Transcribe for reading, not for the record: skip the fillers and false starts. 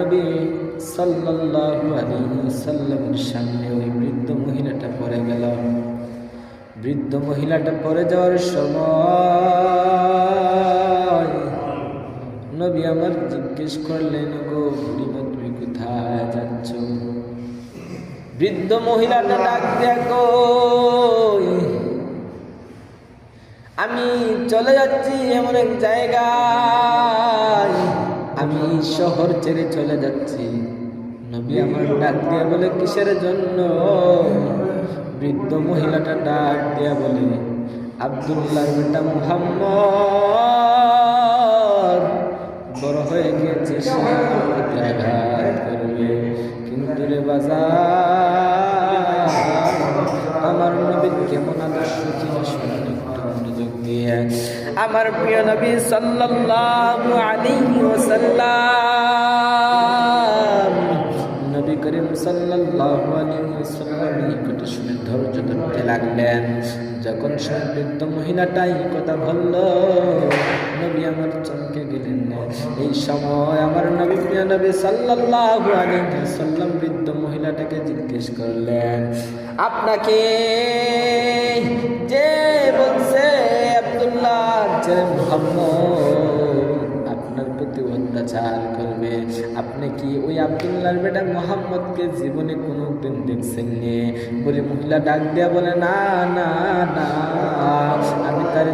নবী সাল্লাল্লাহু আলাইহি ওয়াসাল্লামের সামনে ওই বৃদ্ধ মহিলাটা পড়ে গেল। বৃদ্ধ মহিলাটা পড়ে যাওয়ার সময় নবী আমার জিজ্ঞেস করলেন, গো বুড়িমা তুমি কোথায় যাচ্ছ? বৃদ্ধ মহিলাটা ডাক দেয়া, কই আমি চলে যাচ্ছি এমন এক জায়গায়, আমি শহর ছেড়ে চলে যাচ্ছি। নবী আমার ডাক দিয়া বলে, কিসের জন্য? বৃদ্ধ মহিলাটা ডাক দিয়া বলে, আব্দুল্লাহর বেটা মুহাম্মদ বড় হয়ে গিয়েছে, সে আমাকে আঘাত করবে। কিন্তু রে বাজার, আমার নবীর কেমন আদর্শ ছিল শুনে একটু মনোযোগ দিয়ে। আমার প্রিয় নবী সাল্লাল্লাহু আলাইহি ওয়াসাল্লাম, নবী করিম সাল্লাল্লাহু আলাইহি ওয়াসাল্লাম এই কথা শুনে ধৈর্য ধরতে লাগলেন। যখন সেই বৃদ্ধ মহিলাটা এই কথা বলল, নবী আমার চমকে গেলেন। এই সময় আমার নবী প্রিয় নবী সাল্লাল্লাহু আলাইহি ওয়াসাল্লাম বৃদ্ধ মহিলাটাকে জিজ্ঞেস করলেন, আপনাকে যে বলছে আব্দুল্লাহর ছেলে মুহাম্মদ আপনার প্রতি অত্যাচার করবে, আপনি কি ওই আব্দুল্লাহর বেটা মুহাম্মদকে জীবনে কোনোদিন দেখছেন নি? বলে মহিলা ডাক দেয়া বলে, না না না, আমি তার